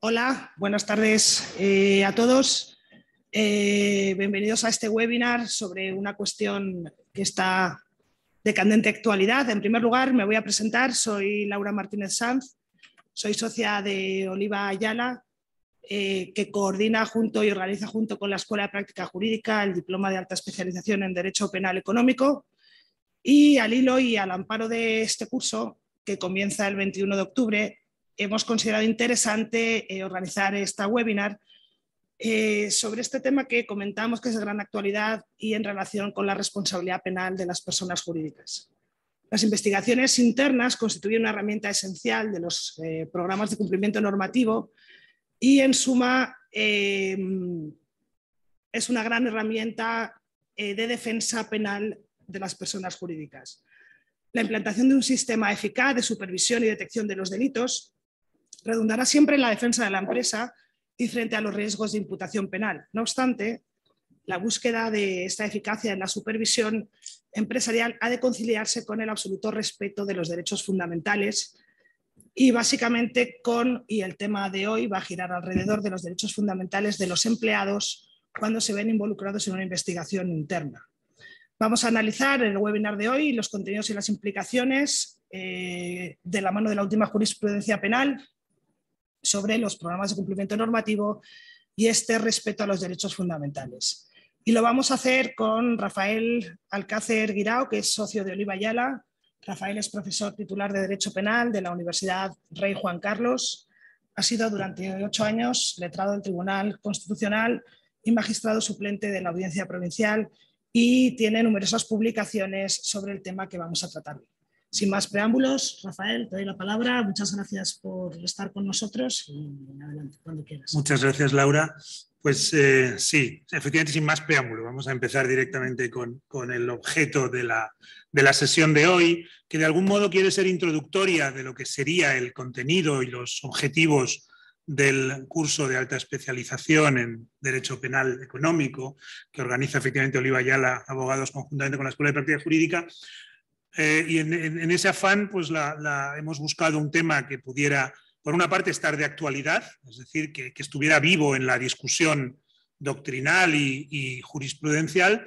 Hola, buenas tardes a todos. Bienvenidos a este webinar sobre una cuestión que está de candente actualidad. En primer lugar, me voy a presentar. Soy Laura Martínez Sanz, soy socia de Oliva Ayala, que coordina junto y organiza junto con la Escuela de Práctica Jurídica el Diploma de Alta Especialización en Derecho Penal Económico. Y al hilo y al amparo de este curso, que comienza el 21 de octubre, hemos considerado interesante organizar esta webinar sobre este tema que comentamos que es de gran actualidad y en relación con la responsabilidad penal de las personas jurídicas. Las investigaciones internas constituyen una herramienta esencial de los programas de cumplimiento normativo y, en suma, es una gran herramienta de defensa penal de las personas jurídicas. La implantación de un sistema eficaz de supervisión y detección de los delitos redundará siempre en la defensa de la empresa y frente a los riesgos de imputación penal. No obstante, la búsqueda de esta eficacia en la supervisión empresarial ha de conciliarse con el absoluto respeto de los derechos fundamentales y básicamente y el tema de hoy va a girar alrededor de los derechos fundamentales de los empleados cuando se ven involucrados en una investigación interna. Vamos a analizar en el webinar de hoy los contenidos y las implicaciones de la mano de la última jurisprudencia penal sobre los programas de cumplimiento normativo y este respeto a los derechos fundamentales. Y lo vamos a hacer con Rafael Alcácer Guirao, que es socio de Oliva Ayala. Rafael es profesor titular de Derecho Penal de la Universidad Rey Juan Carlos. Ha sido durante 8 años letrado del Tribunal Constitucional y magistrado suplente de la Audiencia Provincial y tiene numerosas publicaciones sobre el tema que vamos a tratar hoy. Sin más preámbulos, Rafael, te doy la palabra. Muchas gracias por estar con nosotros y adelante, cuando quieras. Muchas gracias, Laura. Pues sí, efectivamente, sin más preámbulo, vamos a empezar directamente con el objeto de la sesión de hoy, que de algún modo quiere ser introductoria de lo que sería el contenido y los objetivos del curso de alta especialización en Derecho Penal Económico, que organiza efectivamente Oliva Ayala Abogados conjuntamente con la Escuela de Práctica Jurídica. Y en ese afán pues hemos buscado un tema que pudiera, por una parte, estar de actualidad, es decir, que estuviera vivo en la discusión doctrinal y jurisprudencial,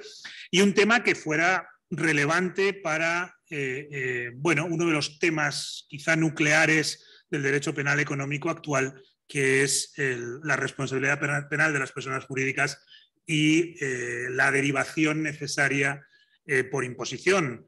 y un tema que fuera relevante para uno de los temas quizá nucleares del derecho penal económico actual, que es la responsabilidad penal de las personas jurídicas y la derivación necesaria por imposición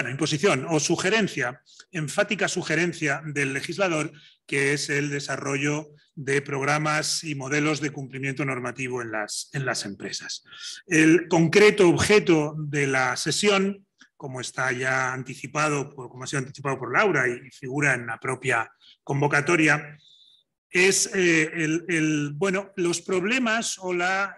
imposición o sugerencia, enfática sugerencia del legislador, que es el desarrollo de programas y modelos de cumplimiento normativo en las empresas. El concreto objeto de la sesión, como está ya anticipado, como ha sido anticipado por Laura y figura en la propia convocatoria, es los problemas o la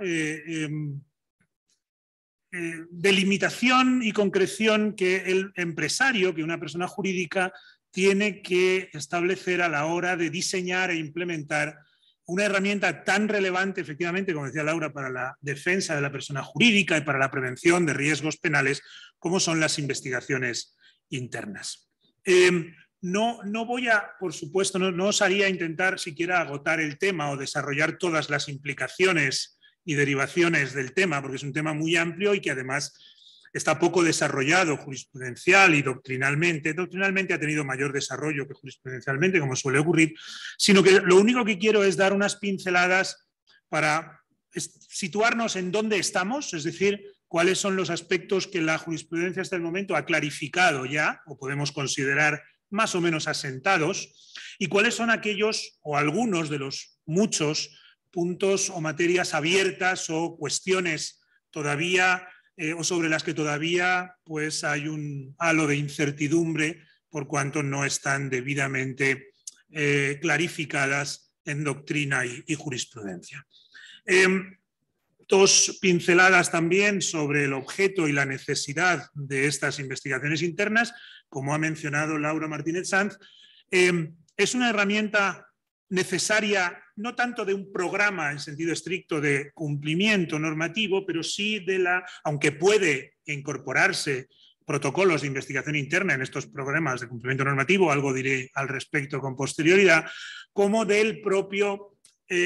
delimitación y concreción que el empresario, que una persona jurídica, tiene que establecer a la hora de diseñar e implementar una herramienta tan relevante, efectivamente, como decía Laura, para la defensa de la persona jurídica y para la prevención de riesgos penales, como son las investigaciones internas. No voy a, por supuesto, no os haría intentar siquiera agotar el tema o desarrollar todas las implicaciones y derivaciones del tema, porque es un tema muy amplio y que además está poco desarrollado jurisprudencial y doctrinalmente. Doctrinalmente ha tenido mayor desarrollo que jurisprudencialmente, como suele ocurrir, sino que lo único que quiero es dar unas pinceladas para situarnos en dónde estamos, es decir, cuáles son los aspectos que la jurisprudencia hasta el momento ha clarificado ya, o podemos considerar más o menos asentados, y cuáles son aquellos o algunos de los muchos puntos o materias abiertas o cuestiones todavía o sobre las que todavía pues, hay un halo de incertidumbre por cuanto no están debidamente clarificadas en doctrina y jurisprudencia. Dos pinceladas también sobre el objeto y la necesidad de estas investigaciones internas. Como ha mencionado Laura Martínez Sanz, es una herramienta necesaria no tanto de un programa en sentido estricto de cumplimiento normativo, pero sí aunque puede incorporarse protocolos de investigación interna en estos programas de cumplimiento normativo, algo diré al respecto con posterioridad, como del propio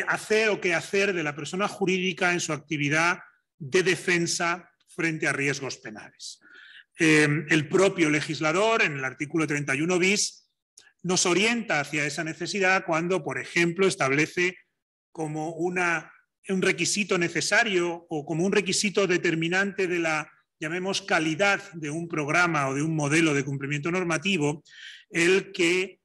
hacer o quehacer de la persona jurídica en su actividad de defensa frente a riesgos penales. El propio legislador, en el artículo 31 bis, nos orienta hacia esa necesidad cuando, por ejemplo, establece como un requisito necesario o como un requisito determinante de la, llamemos, calidad de un programa o de un modelo de cumplimiento normativo, el que,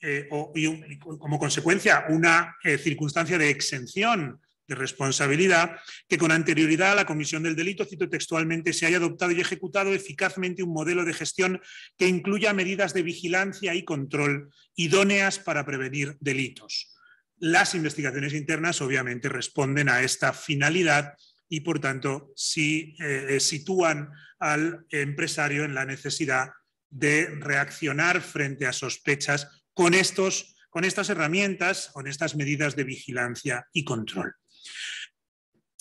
y como consecuencia, una circunstancia de exención de responsabilidad, que con anterioridad a la comisión del delito, cito textualmente, se haya adoptado y ejecutado eficazmente un modelo de gestión que incluya medidas de vigilancia y control idóneas para prevenir delitos. Las investigaciones internas obviamente responden a esta finalidad y por tanto sí, sitúan al empresario en la necesidad de reaccionar frente a sospechas con estas herramientas, con estas medidas de vigilancia y control.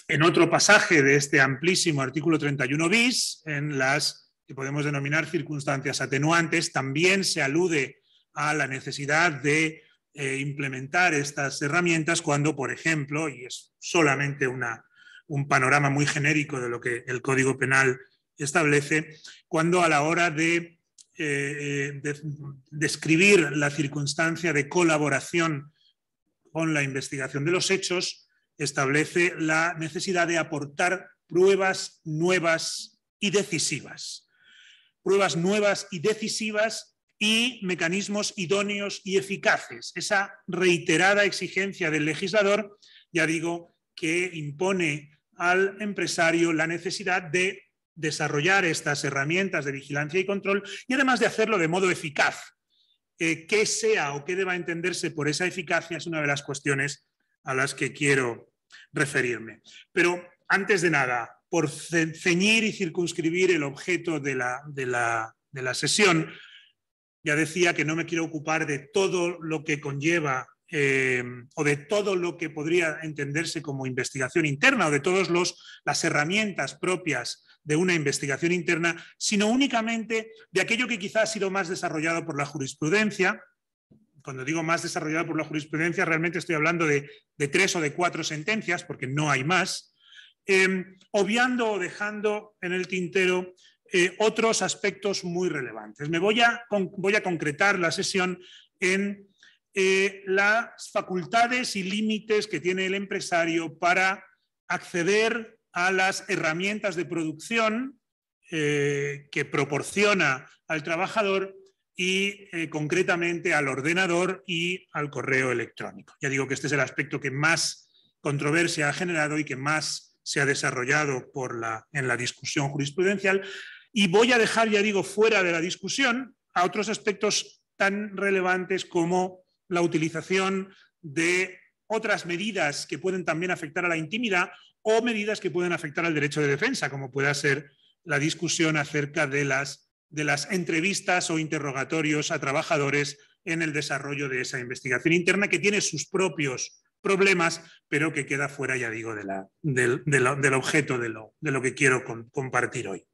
En otro pasaje de este amplísimo artículo 31 bis, en las que podemos denominar circunstancias atenuantes, también se alude a la necesidad de implementar estas herramientas cuando, por ejemplo, y es solamente un panorama muy genérico de lo que el Código Penal establece, cuando a la hora de describir la circunstancia de colaboración con la investigación de los hechos, establece la necesidad de aportar pruebas nuevas y decisivas. Pruebas nuevas y decisivas y mecanismos idóneos y eficaces. Esa reiterada exigencia del legislador, ya digo, que impone al empresario la necesidad de desarrollar estas herramientas de vigilancia y control y además de hacerlo de modo eficaz. ¿Qué sea o qué deba entenderse por esa eficacia? Es una de las cuestiones a las que quiero referirme. Pero antes de nada, por ceñir y circunscribir el objeto de la sesión, ya decía que no me quiero ocupar de todo lo que conlleva o de todo lo que podría entenderse como investigación interna o de todas las herramientas propias de una investigación interna, sino únicamente de aquello que quizás ha sido más desarrollado por la jurisprudencia. Cuando digo más desarrollado por la jurisprudencia, realmente estoy hablando de 3 o de 4 sentencias, porque no hay más, obviando o dejando en el tintero otros aspectos muy relevantes. Voy a concretar la sesión en las facultades y límites que tiene el empresario para acceder a las herramientas de producción que proporciona al trabajador y concretamente al ordenador y al correo electrónico. Ya digo que este es el aspecto que más controversia ha generado y que más se ha desarrollado en la discusión jurisprudencial, y voy a dejar, ya digo, fuera de la discusión a otros aspectos tan relevantes como la utilización de otras medidas que pueden también afectar a la intimidad o medidas que pueden afectar al derecho de defensa, como pueda ser la discusión acerca de las entrevistas o interrogatorios a trabajadores en el desarrollo de esa investigación interna, que tiene sus propios problemas, pero que queda fuera, ya digo, del objeto de lo que quiero compartir hoy.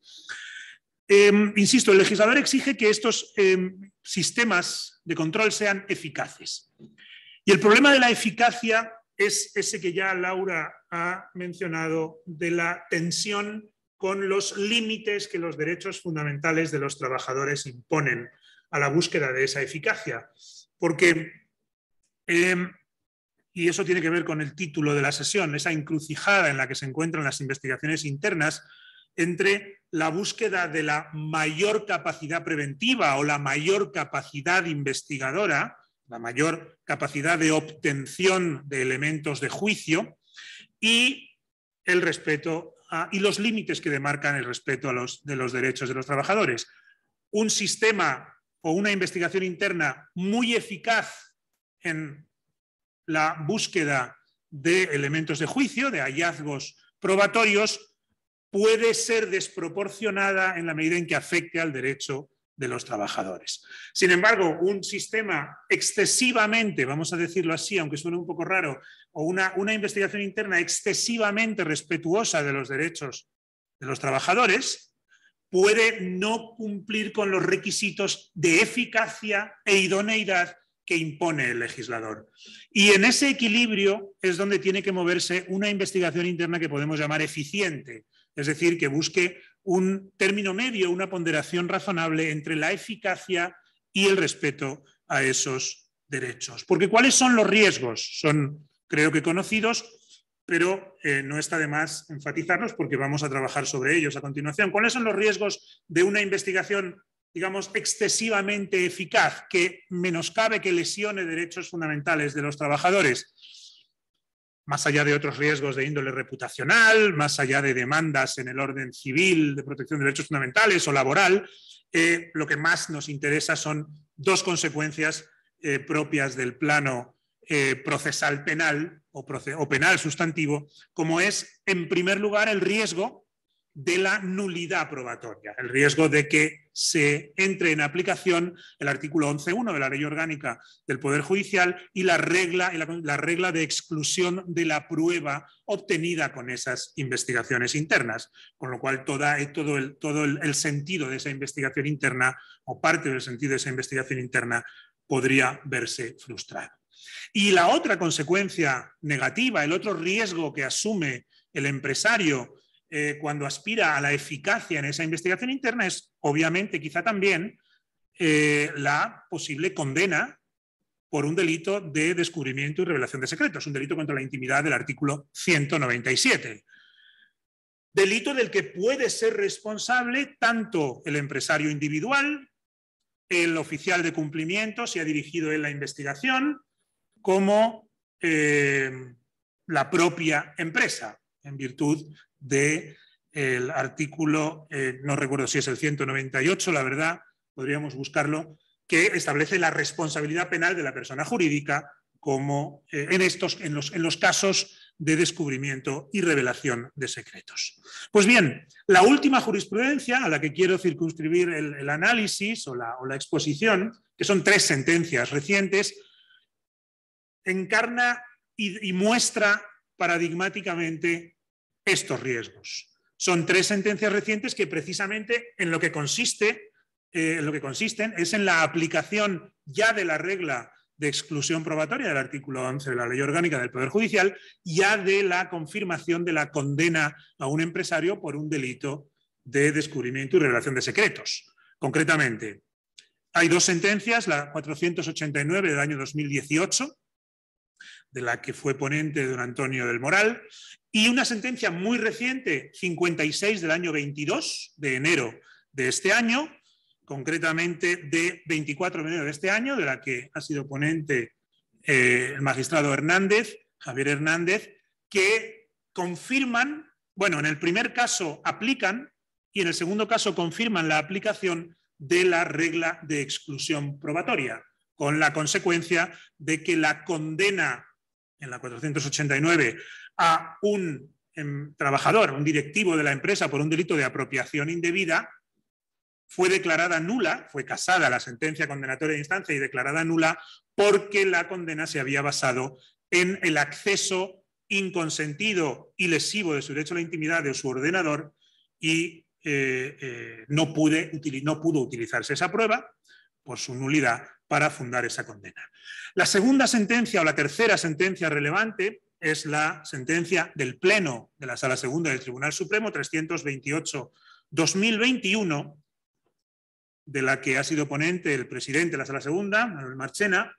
Insisto, el legislador exige que estos sistemas de control sean eficaces. Y el problema de la eficacia es ese que ya Laura ha mencionado, de la tensión con los límites que los derechos fundamentales de los trabajadores imponen a la búsqueda de esa eficacia. Porque, y eso tiene que ver con el título de la sesión, esa encrucijada en la que se encuentran las investigaciones internas entre la búsqueda de la mayor capacidad preventiva o la mayor capacidad investigadora, la mayor capacidad de obtención de elementos de juicio y el respeto y los límites que demarcan el respeto de los derechos de los trabajadores. Un sistema o una investigación interna muy eficaz en la búsqueda de elementos de juicio, de hallazgos probatorios, puede ser desproporcionada en la medida en que afecte al derecho de los trabajadores. Sin embargo, un sistema excesivamente, vamos a decirlo así, aunque suene un poco raro, o una investigación interna excesivamente respetuosa de los derechos de los trabajadores, puede no cumplir con los requisitos de eficacia e idoneidad que impone el legislador. Y en ese equilibrio es donde tiene que moverse una investigación interna que podemos llamar eficiente, es decir, que busque un término medio, una ponderación razonable entre la eficacia y el respeto a esos derechos. Porque ¿cuáles son los riesgos? Son, creo que, conocidos, pero no está de más enfatizarlos porque vamos a trabajar sobre ellos a continuación. ¿Cuáles son los riesgos de una investigación, digamos, excesivamente eficaz, que menoscabe, que lesione derechos fundamentales de los trabajadores? Más allá de otros riesgos de índole reputacional, más allá de demandas en el orden civil de protección de derechos fundamentales o laboral, lo que más nos interesa son dos consecuencias propias del plano procesal penal o penal sustantivo, como es, en primer lugar, el riesgo de la nulidad probatoria, el riesgo de que se entre en aplicación el artículo 11.1 de la Ley Orgánica del Poder Judicial y la regla de exclusión de la prueba obtenida con esas investigaciones internas, con lo cual todo el sentido de esa investigación interna o parte del sentido de esa investigación interna podría verse frustrado. Y la otra consecuencia negativa, el otro riesgo que asume el empresario cuando aspira a la eficacia en esa investigación interna es, obviamente, quizá también la posible condena por un delito de descubrimiento y revelación de secretos, un delito contra la intimidad del artículo 197. Delito del que puede ser responsable tanto el empresario individual, el oficial de cumplimiento, si ha dirigido él la investigación, como la propia empresa, en virtud del artículo, no recuerdo si es el 198, la verdad, podríamos buscarlo, que establece la responsabilidad penal de la persona jurídica como en los casos de descubrimiento y revelación de secretos. Pues bien, la última jurisprudencia a la que quiero circunscribir el análisis o la exposición, que son 3 sentencias recientes, encarna y muestra paradigmáticamente estos riesgos. Son 3 sentencias recientes que precisamente en lo que consisten es en la aplicación ya de la regla de exclusión probatoria del artículo 11 de la Ley Orgánica del Poder Judicial, ya de la confirmación de la condena a un empresario por un delito de descubrimiento y revelación de secretos. Concretamente, hay 2 sentencias, la 489 del año 2018, de la que fue ponente don Antonio del Moral, y una sentencia muy reciente, 56 del año 22, de enero de este año, concretamente de 24 de enero de este año, de la que ha sido ponente el magistrado Hernández, Javier Hernández, que confirman, bueno, en el primer caso aplican y en el segundo caso confirman la aplicación de la regla de exclusión probatoria, con la consecuencia de que la condena en la 489 a un trabajador, un directivo de la empresa por un delito de apropiación indebida, fue declarada nula, fue casada la sentencia condenatoria de instancia y declarada nula porque la condena se había basado en el acceso inconsentido y lesivo de su derecho a la intimidad de su ordenador y no pudo utilizarse esa prueba por su nulidad para fundar esa condena. La segunda sentencia o la tercera sentencia relevante es la sentencia del Pleno de la Sala Segunda del Tribunal Supremo 328-2021, de la que ha sido ponente el presidente de la Sala Segunda, Manuel Marchena,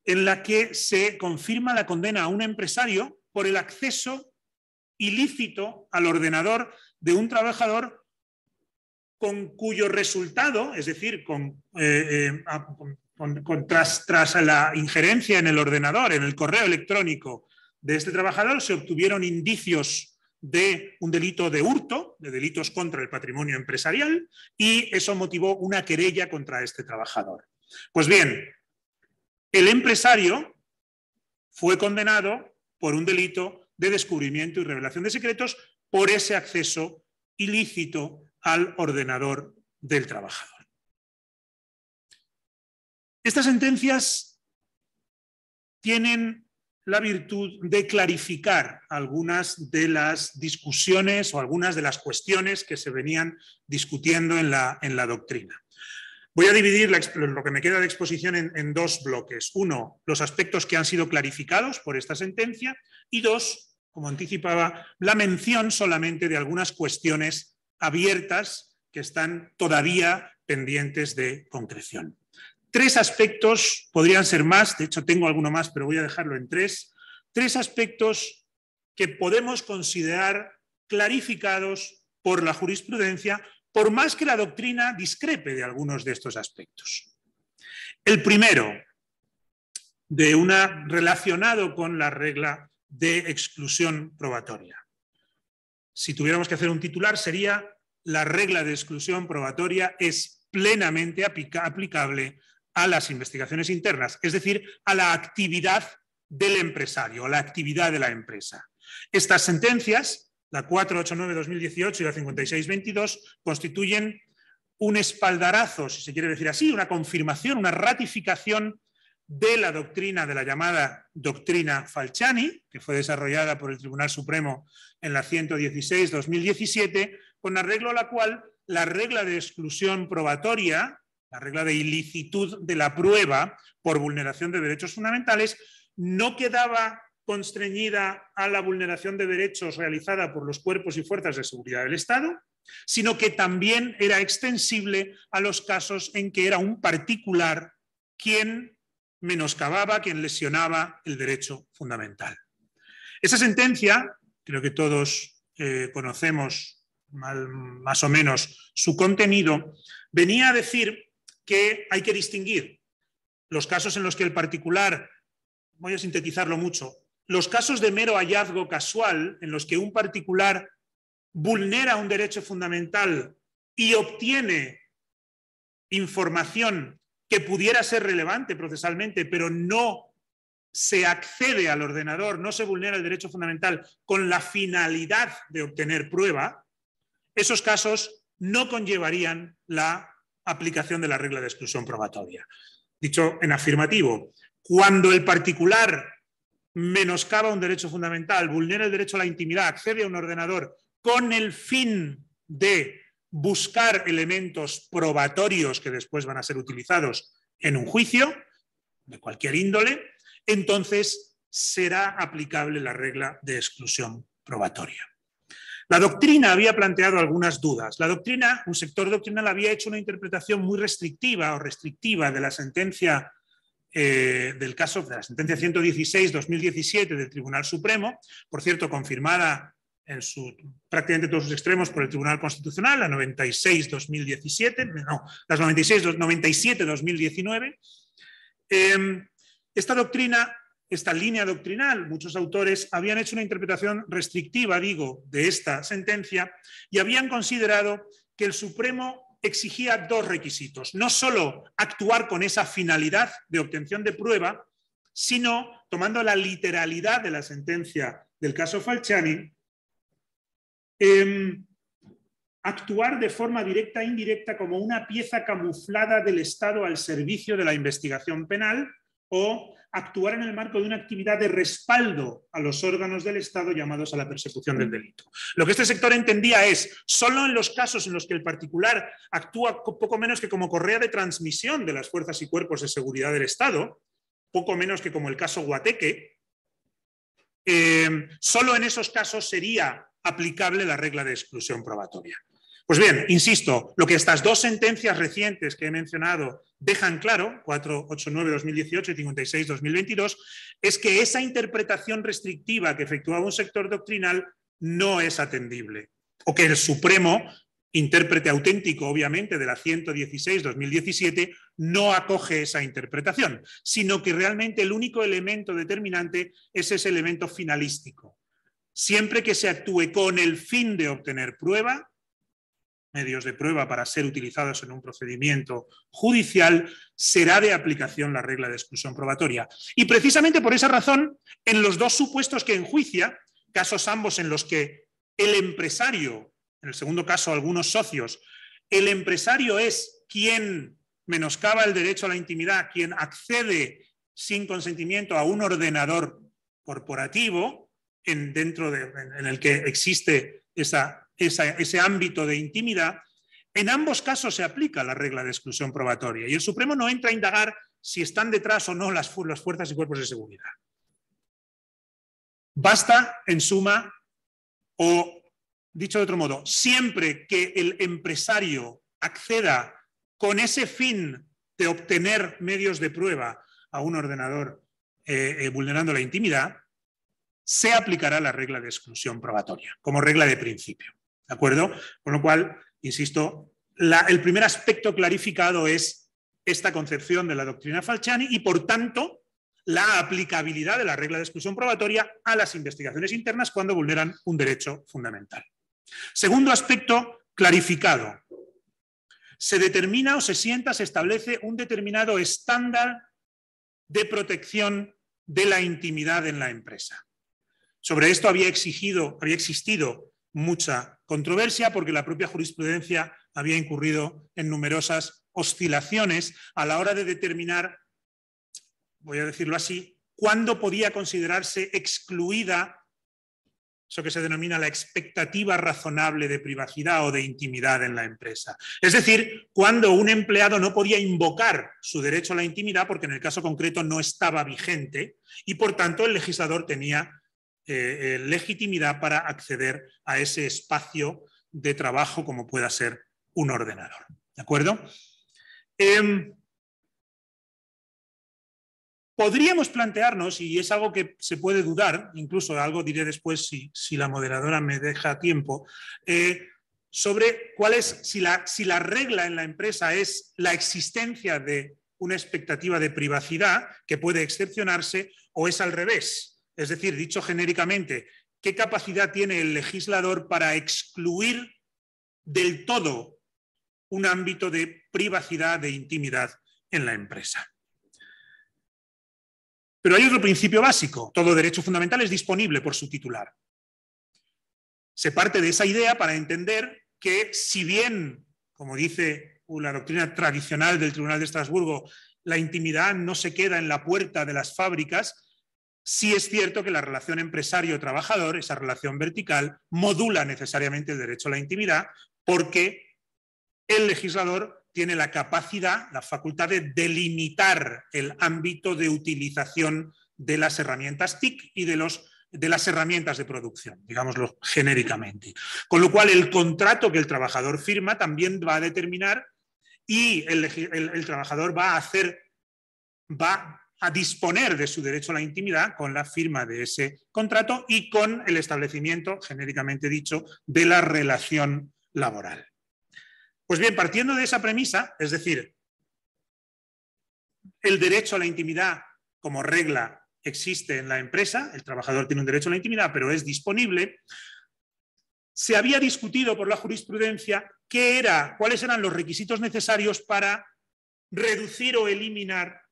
en la que se confirma la condena a un empresario por el acceso ilícito al ordenador de un trabajador con cuyo resultado, es decir, tras la injerencia en el ordenador, en el correo electrónico de este trabajador, se obtuvieron indicios de un delito de hurto, de delitos contra el patrimonio empresarial, y eso motivó una querella contra este trabajador. Pues bien, el empresario fue condenado por un delito de descubrimiento y revelación de secretos por ese acceso ilícito al ordenador del trabajador. Estas sentencias tienen la virtud de clarificar algunas de las discusiones o algunas de las cuestiones que se venían discutiendo en la doctrina. Voy a dividir lo que me queda de exposición en dos bloques. Uno, los aspectos que han sido clarificados por esta sentencia, y dos, como anticipaba, la mención solamente de algunas cuestiones abiertas que están todavía pendientes de concreción. Tres aspectos, podrían ser más, de hecho tengo alguno más, pero voy a dejarlo en tres. Tres aspectos que podemos considerar clarificados por la jurisprudencia, por más que la doctrina discrepe de algunos de estos aspectos. El primero, relacionado con la regla de exclusión probatoria. Si tuviéramos que hacer un titular, sería: la regla de exclusión probatoria es plenamente aplicable a las investigaciones internas, es decir, a la actividad del empresario, a la actividad de la empresa. Estas sentencias, la 489-2018 y la 56-22, constituyen un espaldarazo, si se quiere decir así, una confirmación, una ratificación de la doctrina, de la llamada doctrina Falciani, que fue desarrollada por el Tribunal Supremo en la 116-2017, con arreglo a la cual la regla de exclusión probatoria, la regla de ilicitud de la prueba por vulneración de derechos fundamentales, no quedaba constreñida a la vulneración de derechos realizada por los cuerpos y fuerzas de seguridad del Estado, sino que también era extensible a los casos en que era un particular quien menoscababa, quien lesionaba el derecho fundamental. Esa sentencia, creo que todos conocemos más o menos su contenido, venía a decir que hay que distinguir los casos en los que el particular, voy a sintetizarlo mucho, los casos de mero hallazgo casual en los que un particular vulnera un derecho fundamental y obtiene información que pudiera ser relevante procesalmente, pero no se accede al ordenador, no se vulnera el derecho fundamental con la finalidad de obtener prueba, esos casos no conllevarían la aplicación de la regla de exclusión probatoria. Dicho en afirmativo, cuando el particular menoscaba un derecho fundamental, vulnera el derecho a la intimidad, accede a un ordenador con el fin de buscar elementos probatorios que después van a ser utilizados en un juicio de cualquier índole, entonces será aplicable la regla de exclusión probatoria. La doctrina había planteado algunas dudas. La doctrina, un sector doctrinal había hecho una interpretación muy restrictiva de la sentencia del caso de la sentencia 116-2017 del Tribunal Supremo, por cierto, confirmada en prácticamente todos sus extremos por el Tribunal Constitucional, la 96-2017, no, las 97-2019. Esta doctrina, esta línea doctrinal, muchos autores habían hecho una interpretación restrictiva, digo, de esta sentencia y habían considerado que el Supremo exigía dos requisitos, no solo actuar con esa finalidad de obtención de prueba, sino, tomando la literalidad de la sentencia del caso Falciani, actuar de forma directa e indirecta como una pieza camuflada del Estado al servicio de la investigación penal o actuar en el marco de una actividad de respaldo a los órganos del Estado llamados a la persecución del delito. Lo que este sector entendía es, solo en los casos en los que el particular actúa poco menos que como correa de transmisión de las fuerzas y cuerpos de seguridad del Estado, poco menos que como el caso Guateque, solo en esos casos sería aplicable la regla de exclusión probatoria. Pues bien, insisto, lo que estas dos sentencias recientes que he mencionado dejan claro, 489-2018 y 56-2022, es que esa interpretación restrictiva que efectuaba un sector doctrinal no es atendible. O que el Supremo, intérprete auténtico, obviamente, de la 116-2017, no acoge esa interpretación, sino que realmente el único elemento determinante es ese elemento finalístico. Siempre que se actúe con el fin de obtener prueba, medios de prueba para ser utilizados en un procedimiento judicial, será de aplicación la regla de exclusión probatoria. Y precisamente por esa razón, en los dos supuestos que enjuicia, casos ambos en los que el empresario, en el segundo caso algunos socios, el empresario es quien menoscaba el derecho a la intimidad, quien accede sin consentimiento a un ordenador corporativo en el que existe ese ámbito de intimidad, en ambos casos se aplica la regla de exclusión probatoria y el Supremo no entra a indagar si están detrás o no las fuerzas y cuerpos de seguridad. Basta, en suma, o dicho de otro modo, siempre que el empresario acceda con ese fin de obtener medios de prueba a un ordenador vulnerando la intimidad, se aplicará la regla de exclusión probatoria, como regla de principio. ¿De acuerdo? Con lo cual, insisto, el primer aspecto clarificado es esta concepción de la doctrina Falciani y, por tanto, la aplicabilidad de la regla de exclusión probatoria a las investigaciones internas cuando vulneran un derecho fundamental. Segundo aspecto clarificado. Se determina o se establece un determinado estándar de protección de la intimidad en la empresa. Sobre esto había existido mucha controversia porque la propia jurisprudencia había incurrido en numerosas oscilaciones a la hora de determinar, voy a decirlo así, cuándo podía considerarse excluida eso que se denomina la expectativa razonable de privacidad o de intimidad en la empresa. Es decir, cuando un empleado no podía invocar su derecho a la intimidad porque en el caso concreto no estaba vigente y por tanto el legislador tenía legitimidad para acceder a ese espacio de trabajo como pueda ser un ordenador. ¿De acuerdo? Podríamos plantearnos, y es algo que se puede dudar, incluso algo diré después si la moderadora me deja tiempo, sobre si la regla en la empresa es la existencia de una expectativa de privacidad que puede excepcionarse o es al revés. Es decir, dicho genéricamente, ¿qué capacidad tiene el legislador para excluir del todo un ámbito de privacidad, de intimidad en la empresa? Pero hay otro principio básico. Todo derecho fundamental es disponible por su titular. Se parte de esa idea para entender que si bien, como dice la doctrina tradicional del Tribunal de Estrasburgo, la intimidad no se queda en la puerta de las fábricas, sí es cierto que la relación empresario-trabajador, esa relación vertical, modula necesariamente el derecho a la intimidad porque el legislador tiene la capacidad, la facultad de delimitar el ámbito de utilización de las herramientas TIC y de las herramientas de producción, digámoslo genéricamente. Con lo cual, el contrato que el trabajador firma también va a determinar y el trabajador va a disponer de su derecho a la intimidad con la firma de ese contrato y con el establecimiento, genéricamente dicho, de la relación laboral. Pues bien, partiendo de esa premisa, es decir, el derecho a la intimidad como regla existe en la empresa, el trabajador tiene un derecho a la intimidad, pero es disponible, se había discutido por la jurisprudencia cuáles eran los requisitos necesarios para reducir o eliminar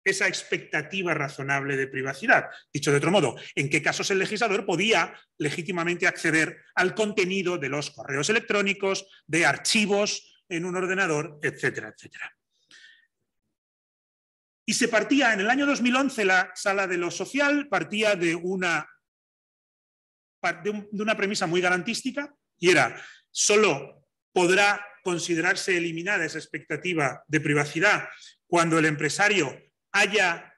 esa expectativa razonable de privacidad. Dicho de otro modo, ¿en qué casos el legislador podía legítimamente acceder al contenido de los correos electrónicos, de archivos en un ordenador, etcétera, etcétera? Y se partía, en el año 2011, la Sala de lo Social partía de una premisa muy garantística y era, solo podrá considerarse eliminada esa expectativa de privacidad cuando el empresario haya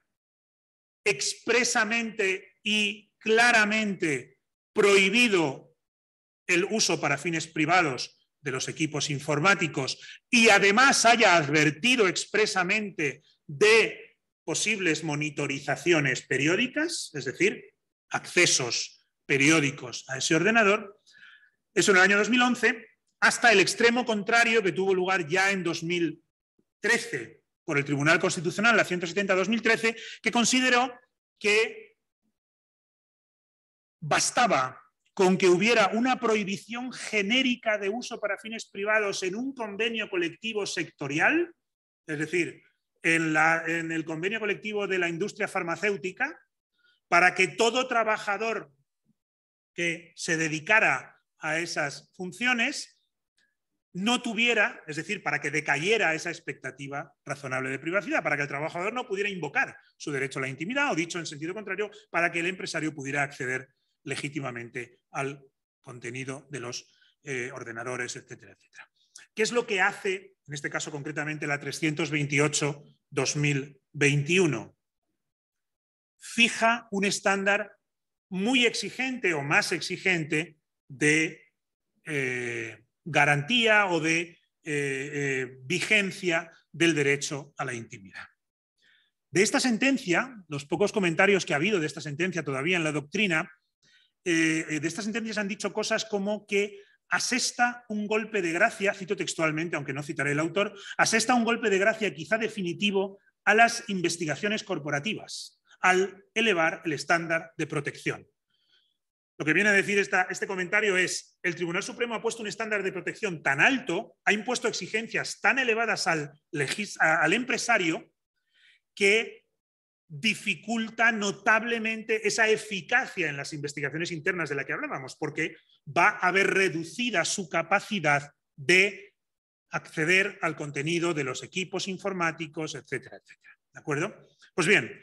expresamente y claramente prohibido el uso para fines privados de los equipos informáticos y además haya advertido expresamente de posibles monitorizaciones periódicas, es decir, accesos periódicos a ese ordenador, eso en el año 2011, hasta el extremo contrario que tuvo lugar ya en 2013 por el Tribunal Constitucional, la 170-2013, que consideró que bastaba con que hubiera una prohibición genérica de uso para fines privados en un convenio colectivo sectorial, es decir, en el convenio colectivo de la industria farmacéutica, para que todo trabajador que se dedicara a esas funciones no tuviera, es decir, para que decayera esa expectativa razonable de privacidad, para que el trabajador no pudiera invocar su derecho a la intimidad, o dicho en sentido contrario, para que el empresario pudiera acceder legítimamente al contenido de los ordenadores, etcétera, etcétera. ¿Qué es lo que hace, en este caso concretamente, la 328-2021? Fija un estándar muy exigente o más exigente de garantía o de vigencia del derecho a la intimidad. De esta sentencia, los pocos comentarios que ha habido de esta sentencia todavía en la doctrina, de estas sentencias han dicho cosas como que asesta un golpe de gracia, cito textualmente, aunque no citaré el autor, asesta un golpe de gracia quizá definitivo a las investigaciones corporativas, al elevar el estándar de protección. Lo que viene a decir este comentario es: el Tribunal Supremo ha puesto un estándar de protección tan alto, ha impuesto exigencias tan elevadas al empresario, que dificulta notablemente esa eficacia en las investigaciones internas de la que hablábamos, porque va a ver reducida su capacidad de acceder al contenido de los equipos informáticos, etcétera, etcétera. ¿De acuerdo? Pues bien,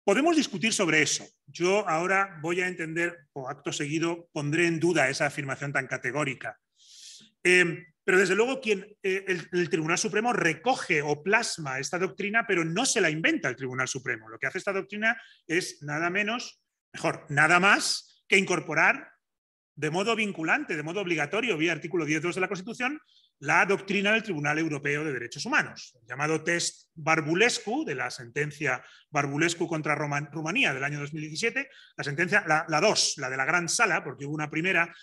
podemos discutir sobre eso. Yo ahora voy a entender, o acto seguido, pondré en duda esa afirmación tan categórica. Pero desde luego el Tribunal Supremo recoge o plasma esta doctrina, pero no se la inventa el Tribunal Supremo. Lo que hace esta doctrina es nada más que incorporar de modo vinculante, de modo obligatorio, vía artículo 10.2 de la Constitución, la doctrina del Tribunal Europeo de Derechos Humanos, el llamado test Barbulescu, de la sentencia Barbulescu contra Rumanía del año 2017, la sentencia, la 2, la de la Gran Sala, porque hubo una primera,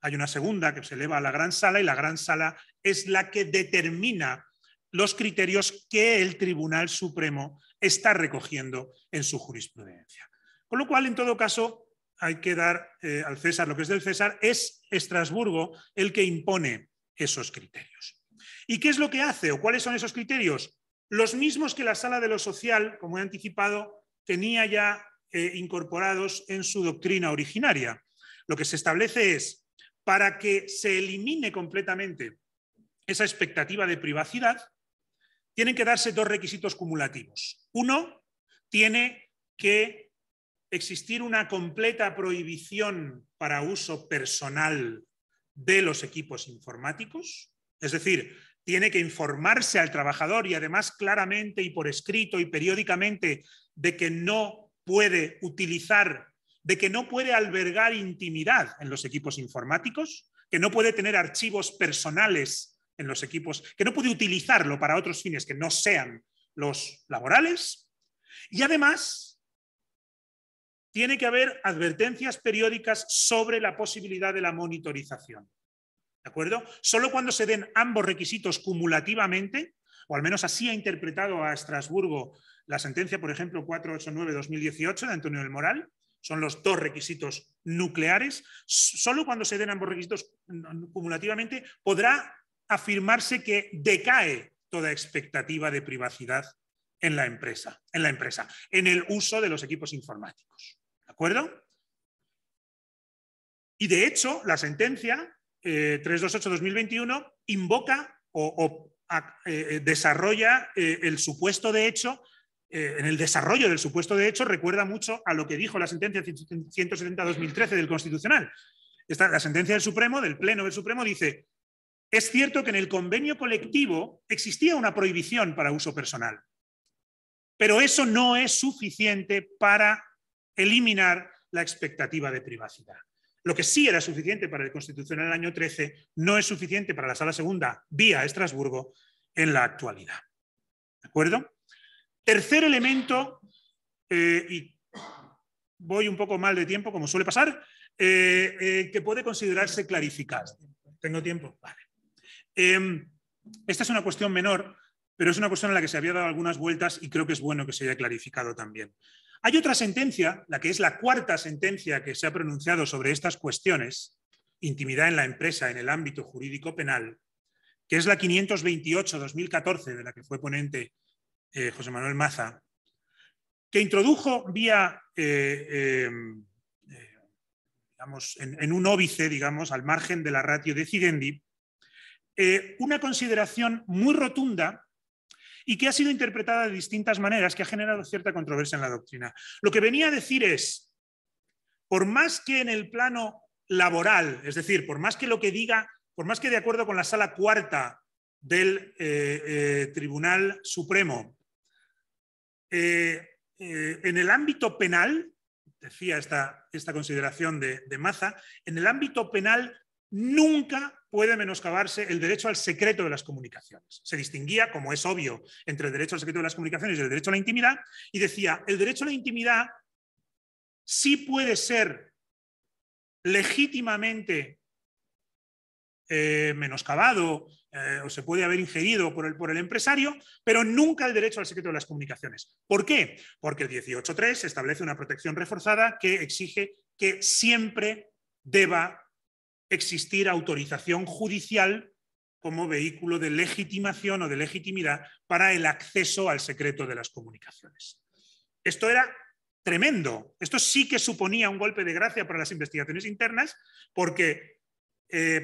hay una segunda que se eleva a la Gran Sala, y la Gran Sala es la que determina los criterios que el Tribunal Supremo está recogiendo en su jurisprudencia. Con lo cual, en todo caso, hay que dar al César lo que es del César. Es Estrasburgo el que impone esos criterios. ¿Y qué es lo que hace o cuáles son esos criterios? Los mismos que la Sala de lo Social, como he anticipado, tenía ya incorporados en su doctrina originaria. Lo que se establece es, para que se elimine completamente esa expectativa de privacidad, tienen que darse dos requisitos cumulativos. Uno, tiene que existir una completa prohibición para uso personal de los equipos informáticos, es decir, tiene que informarse al trabajador, y además claramente y por escrito y periódicamente, de que no puede utilizar, de que no puede albergar intimidad en los equipos informáticos, que no puede tener archivos personales en los equipos, que no puede utilizarlo para otros fines que no sean los laborales, y además tiene que haber advertencias periódicas sobre la posibilidad de la monitorización. ¿De acuerdo? Solo cuando se den ambos requisitos cumulativamente, o al menos así ha interpretado a Estrasburgo la sentencia, por ejemplo, 489-2018 de Antonio del Moral, son los dos requisitos nucleares, solo cuando se den ambos requisitos cumulativamente podrá afirmarse que decae toda expectativa de privacidad en la empresa, en el uso de los equipos informáticos. ¿De acuerdo? Y de hecho, la sentencia 328-2021 invoca o desarrolla el supuesto de hecho. En el desarrollo del supuesto de hecho recuerda mucho a lo que dijo la sentencia 170-2013 del Constitucional. La sentencia del Supremo, del Pleno del Supremo, dice: es cierto que en el convenio colectivo existía una prohibición para uso personal, pero eso no es suficiente para eliminar la expectativa de privacidad. Lo que sí era suficiente para el Constitucional del año 13 no es suficiente para la Sala Segunda, vía Estrasburgo, en la actualidad. ¿De acuerdo? Tercer elemento, y voy un poco mal de tiempo, como suele pasar, que puede considerarse clarificado. ¿Tengo tiempo? Vale. Esta es una cuestión menor, pero es una cuestión en la que se había dado algunas vueltas y creo que es bueno que se haya clarificado también. Hay otra sentencia, la que es la cuarta sentencia que se ha pronunciado sobre estas cuestiones, intimidad en la empresa en el ámbito jurídico penal, que es la 528-2014, de la que fue ponente José Manuel Maza, que introdujo vía, digamos, en un óbice, digamos, al margen de la ratio decidendi, una consideración muy rotunda y que ha sido interpretada de distintas maneras, que ha generado cierta controversia en la doctrina. Lo que venía a decir es, por más que en el plano laboral, es decir, por más que lo que diga, por más que de acuerdo con la Sala Cuarta del Tribunal Supremo, en el ámbito penal, decía esta consideración de Maza, en el ámbito penal nunca puede menoscabarse el derecho al secreto de las comunicaciones. Se distinguía, como es obvio, entre el derecho al secreto de las comunicaciones y el derecho a la intimidad, y decía, el derecho a la intimidad sí puede ser legítimamente menoscabado o se puede haber ingerido por el empresario, pero nunca el derecho al secreto de las comunicaciones. ¿Por qué? Porque el 18.3 establece una protección reforzada que exige que siempre deba existir autorización judicial como vehículo de legitimación o de legitimidad para el acceso al secreto de las comunicaciones. Esto era tremendo. Esto sí que suponía un golpe de gracia para las investigaciones internas, porque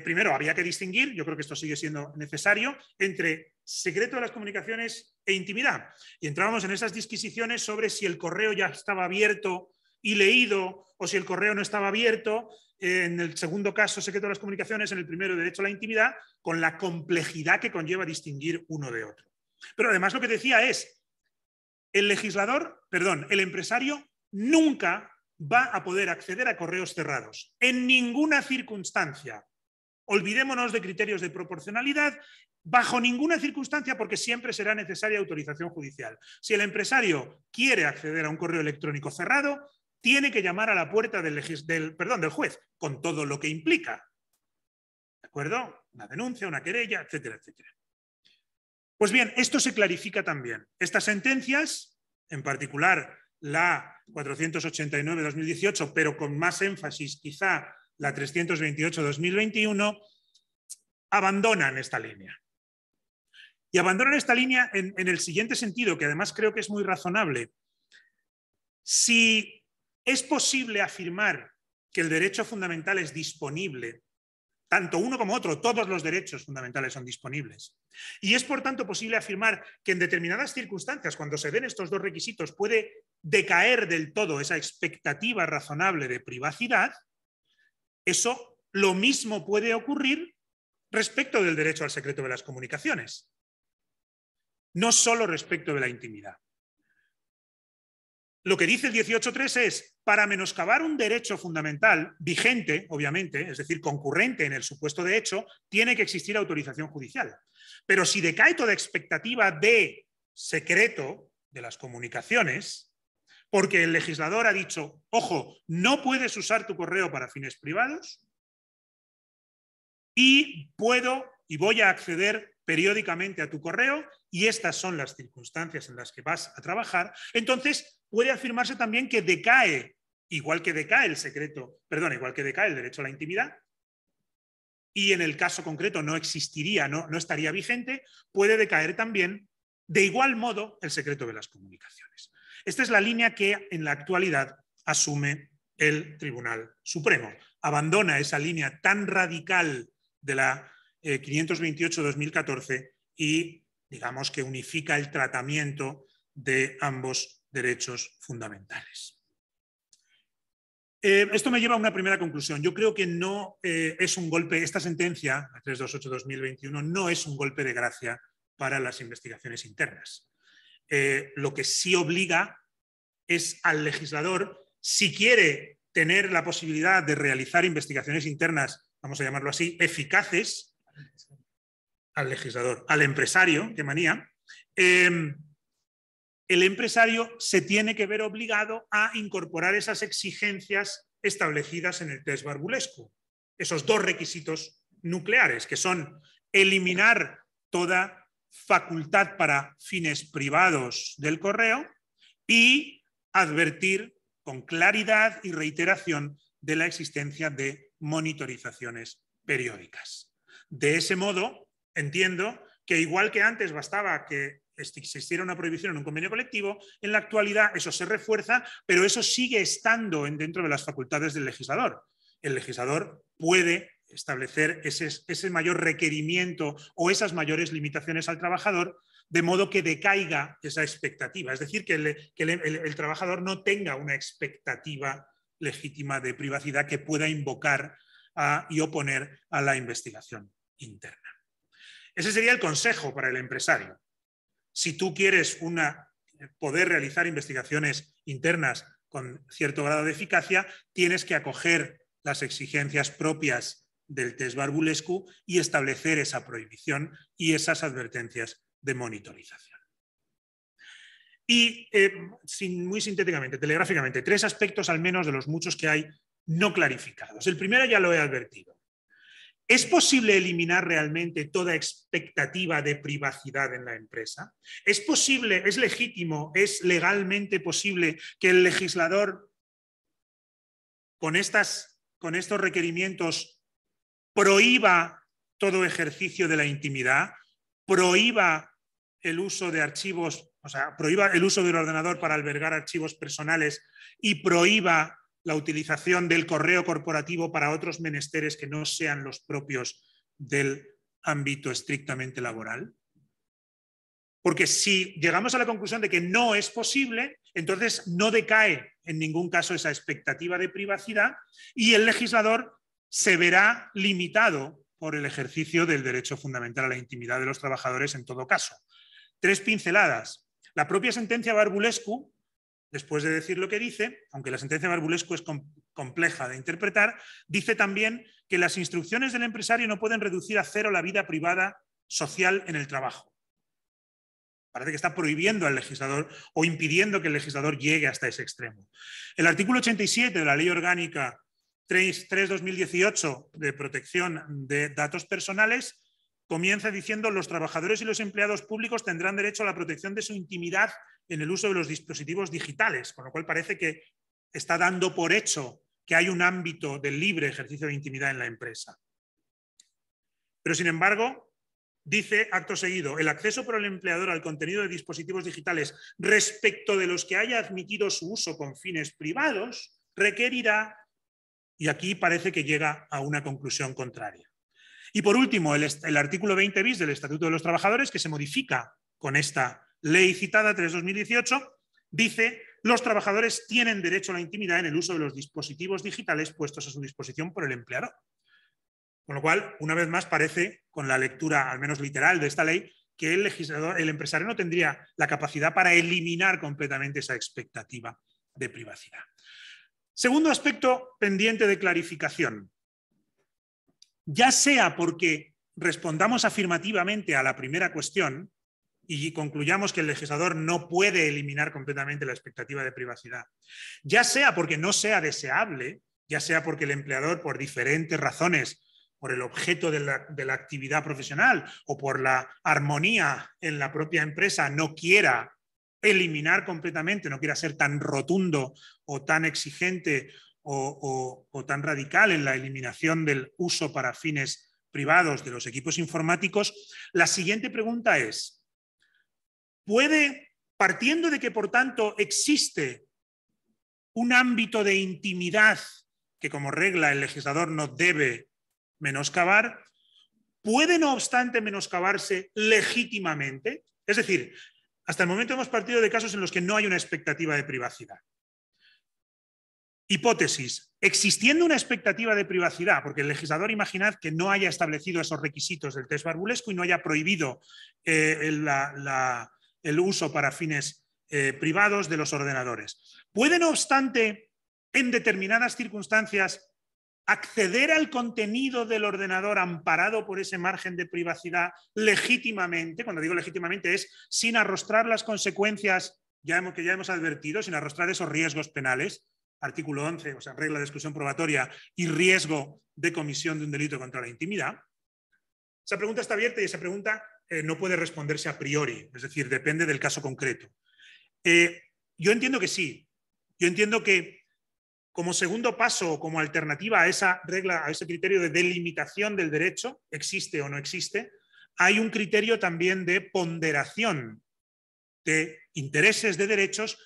primero había que distinguir, yo creo que esto sigue siendo necesario, entre secreto de las comunicaciones e intimidad. Y entrábamos en esas disquisiciones sobre si el correo ya estaba abierto y leído o si el correo no estaba abierto. En el segundo caso, secreto de las comunicaciones, en el primero, derecho a la intimidad, con la complejidad que conlleva distinguir uno de otro. Pero además lo que decía es, el empresario nunca va a poder acceder a correos cerrados, en ninguna circunstancia. Olvidémonos de criterios de proporcionalidad, bajo ninguna circunstancia, porque siempre será necesaria autorización judicial. Si el empresario quiere acceder a un correo electrónico cerrado, tiene que llamar a la puerta del juez, con todo lo que implica. ¿De acuerdo? Una denuncia, una querella, etcétera, etcétera. Pues bien, esto se clarifica también. Estas sentencias, en particular la 489-2018, pero con más énfasis quizá la 328-2021, abandonan esta línea. Y abandonan esta línea en el siguiente sentido, que además creo que es muy razonable. Si es posible afirmar que el derecho fundamental es disponible, tanto uno como otro, todos los derechos fundamentales son disponibles, y es por tanto posible afirmar que en determinadas circunstancias, cuando se den estos dos requisitos, puede decaer del todo esa expectativa razonable de privacidad, eso lo mismo puede ocurrir respecto del derecho al secreto de las comunicaciones, no solo respecto de la intimidad. Lo que dice el 18.3 es, para menoscabar un derecho fundamental vigente, obviamente, es decir, concurrente en el supuesto de hecho, tiene que existir autorización judicial. Pero si decae toda expectativa de secreto de las comunicaciones, porque el legislador ha dicho, ojo, no puedes usar tu correo para fines privados y puedo y voy a acceder periódicamente a tu correo y estas son las circunstancias en las que vas a trabajar, entonces puede afirmarse también que decae, igual que decae el derecho a la intimidad, y en el caso concreto no existiría, no estaría vigente, puede decaer también de igual modo el secreto de las comunicaciones. Esta es la línea que en la actualidad asume el Tribunal Supremo. Abandona esa línea tan radical de la 528-2014 y digamos que unifica el tratamiento de ambos derechos fundamentales. Esto me lleva a una primera conclusión. Yo creo que no es un golpe, esta sentencia, la 328-2021, no es un golpe de gracia para las investigaciones internas. Lo que sí obliga es al legislador, si quiere tener la posibilidad de realizar investigaciones internas, vamos a llamarlo así, eficaces, al legislador, al empresario, qué manía, el empresario se tiene que ver obligado a incorporar esas exigencias establecidas en el test Barbulescu, esos dos requisitos nucleares, que son eliminar toda facultad para fines privados del correo y advertir con claridad y reiteración de la existencia de monitorizaciones periódicas. De ese modo, entiendo que igual que antes bastaba que existiera una prohibición en un convenio colectivo, en la actualidad eso se refuerza, pero eso sigue estando dentro de las facultades del legislador. El legislador puede establecer ese mayor requerimiento o esas mayores limitaciones al trabajador, de modo que decaiga esa expectativa. Es decir, que el trabajador no tenga una expectativa legítima de privacidad que pueda invocar y oponer a la investigación interna. Ese sería el consejo para el empresario. Si tú quieres poder realizar investigaciones internas con cierto grado de eficacia, tienes que acoger las exigencias propias del test Barbulescu y establecer esa prohibición y esas advertencias de monitorización. Y muy sintéticamente, telegráficamente, 3 aspectos al menos de los muchos que hay no clarificados. El primero ya lo he advertido. ¿Es posible eliminar realmente toda expectativa de privacidad en la empresa? ¿Es posible, es legítimo, es legalmente posible que el legislador con estos requerimientos prohíba todo ejercicio de la intimidad, prohíba el uso de archivos, o sea, prohíba el uso del ordenador para albergar archivos personales y prohíba la utilización del correo corporativo para otros menesteres que no sean los propios del ámbito estrictamente laboral? Porque si llegamos a la conclusión de que no es posible, entonces no decae en ningún caso esa expectativa de privacidad y el legislador se verá limitado por el ejercicio del derecho fundamental a la intimidad de los trabajadores en todo caso. 3 pinceladas. La propia sentencia Barbulescu, después de decir lo que dice, aunque la sentencia Barbulescu es compleja de interpretar, dice también que las instrucciones del empresario no pueden reducir a cero la vida privada social en el trabajo. Parece que está prohibiendo al legislador o impidiendo que el legislador llegue hasta ese extremo. El artículo 87 de la Ley Orgánica 3/2018 de protección de datos personales comienza diciendo: los trabajadores y los empleados públicos tendrán derecho a la protección de su intimidad en el uso de los dispositivos digitales, con lo cual parece que está dando por hecho que hay un ámbito del libre ejercicio de intimidad en la empresa. Pero, sin embargo, dice acto seguido: el acceso por el empleador al contenido de dispositivos digitales respecto de los que haya admitido su uso con fines privados requerirá, y aquí parece que llega a una conclusión contraria. Y por último, el artículo 20 bis del Estatuto de los Trabajadores, que se modifica con esta ley citada 3/2018, dice: los trabajadores tienen derecho a la intimidad en el uso de los dispositivos digitales puestos a su disposición por el empleador. Con lo cual, una vez más, parece, con la lectura al menos literal de esta ley, que el empresario no tendría la capacidad para eliminar completamente esa expectativa de privacidad. Segundo aspecto pendiente de clarificación. Ya sea porque respondamos afirmativamente a la primera cuestión y concluyamos que el legislador no puede eliminar completamente la expectativa de privacidad, ya sea porque no sea deseable, ya sea porque el empleador, por diferentes razones, por el objeto de la actividad profesional o por la armonía en la propia empresa, no quiera eliminar completamente, no quiera ser tan rotundo o tan exigente o tan radical en la eliminación del uso para fines privados de los equipos informáticos, la siguiente pregunta es: ¿puede, partiendo de que por tanto existe un ámbito de intimidad que como regla el legislador no debe menoscabar, puede no obstante menoscabarse legítimamente? Es decir, hasta el momento hemos partido de casos en los que no hay una expectativa de privacidad. Hipótesis: existiendo una expectativa de privacidad, porque el legislador, imaginad que no haya establecido esos requisitos del test Barbulescu y no haya prohibido el uso para fines privados de los ordenadores. ¿Puede, no obstante, en determinadas circunstancias, acceder al contenido del ordenador amparado por ese margen de privacidad legítimamente? Cuando digo legítimamente es sin arrostrar las consecuencias que ya hemos advertido, sin arrostrar esos riesgos penales. Artículo 11, o sea, regla de exclusión probatoria y riesgo de comisión de un delito contra la intimidad. Esa pregunta está abierta y esa pregunta no puede responderse a priori, es decir, depende del caso concreto. Yo entiendo que sí. Yo entiendo que como segundo paso o como alternativa a esa regla, a ese criterio de delimitación del derecho, existe o no existe, hay un criterio también de ponderación de intereses de derechos,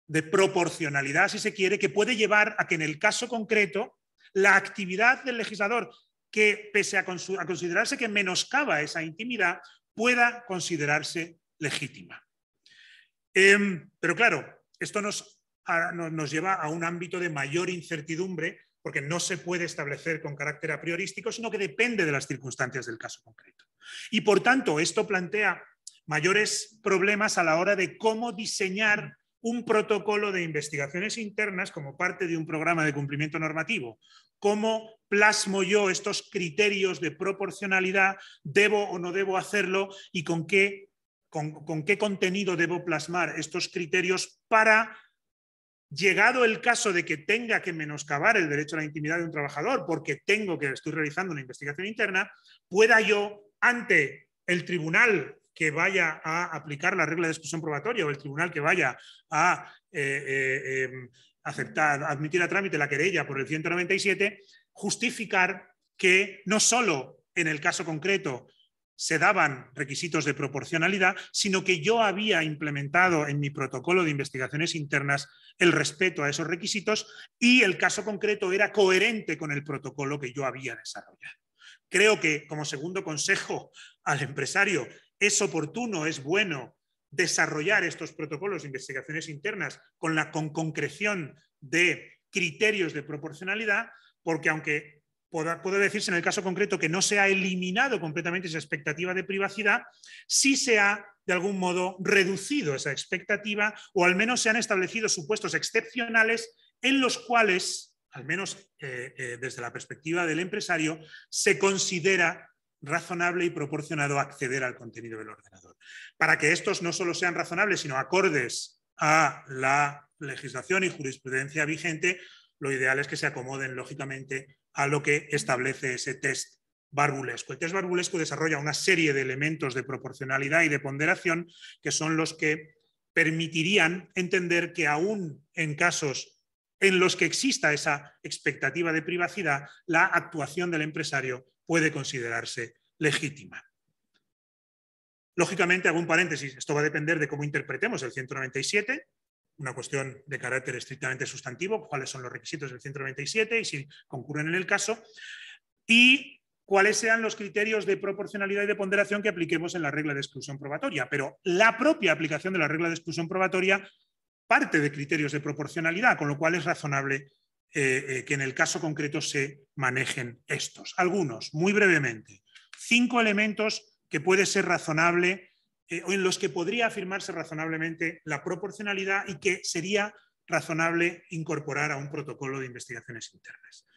de proporcionalidad, si se quiere, que puede llevar a que en el caso concreto la actividad del legislador, que pese a considerarse que menoscaba esa intimidad, pueda considerarse legítima. Pero claro, esto nos lleva a un ámbito de mayor incertidumbre, porque no se puede establecer con carácter a priorístico, sino que depende de las circunstancias del caso concreto. Y por tanto, esto plantea mayores problemas a la hora de cómo diseñar un protocolo de investigaciones internas como parte de un programa de cumplimiento normativo. ¿Cómo plasmo yo estos criterios de proporcionalidad? ¿Debo o no debo hacerlo? ¿Y con qué contenido debo plasmar estos criterios para, llegado el caso de que tenga que menoscabar el derecho a la intimidad de un trabajador porque estoy realizando una investigación interna, pueda yo, ante el tribunal que vaya a aplicar la regla de exclusión probatoria o el tribunal que vaya a admitir a trámite la querella por el 197, justificar que no solo en el caso concreto se daban requisitos de proporcionalidad, sino que yo había implementado en mi protocolo de investigaciones internas el respeto a esos requisitos y el caso concreto era coherente con el protocolo que yo había desarrollado. Creo que, como segundo consejo al empresario, es oportuno, es bueno desarrollar estos protocolos de investigaciones internas con concreción de criterios de proporcionalidad, porque aunque puede decirse en el caso concreto que no se ha eliminado completamente esa expectativa de privacidad, sí se ha de algún modo reducido esa expectativa, o al menos se han establecido supuestos excepcionales en los cuales, al menos desde la perspectiva del empresario, se considera razonable y proporcionado acceder al contenido del ordenador. Para que estos no solo sean razonables, sino acordes a la legislación y jurisprudencia vigente, lo ideal es que se acomoden lógicamente a lo que establece ese test barbulesco. El test barbulesco desarrolla una serie de elementos de proporcionalidad y de ponderación que son los que permitirían entender que aún en casos en los que exista esa expectativa de privacidad, la actuación del empresario puede considerarse legítima. Lógicamente, hago un paréntesis, esto va a depender de cómo interpretemos el 197, una cuestión de carácter estrictamente sustantivo, cuáles son los requisitos del 197 y si concurren en el caso, y cuáles sean los criterios de proporcionalidad y de ponderación que apliquemos en la regla de exclusión probatoria. Pero la propia aplicación de la regla de exclusión probatoria parte de criterios de proporcionalidad, con lo cual es razonable que en el caso concreto se manejen estos. Algunos, muy brevemente, 5 elementos que puede ser razonable o en los que podría afirmarse razonablemente la proporcionalidad y que sería razonable incorporar a un protocolo de investigaciones internas.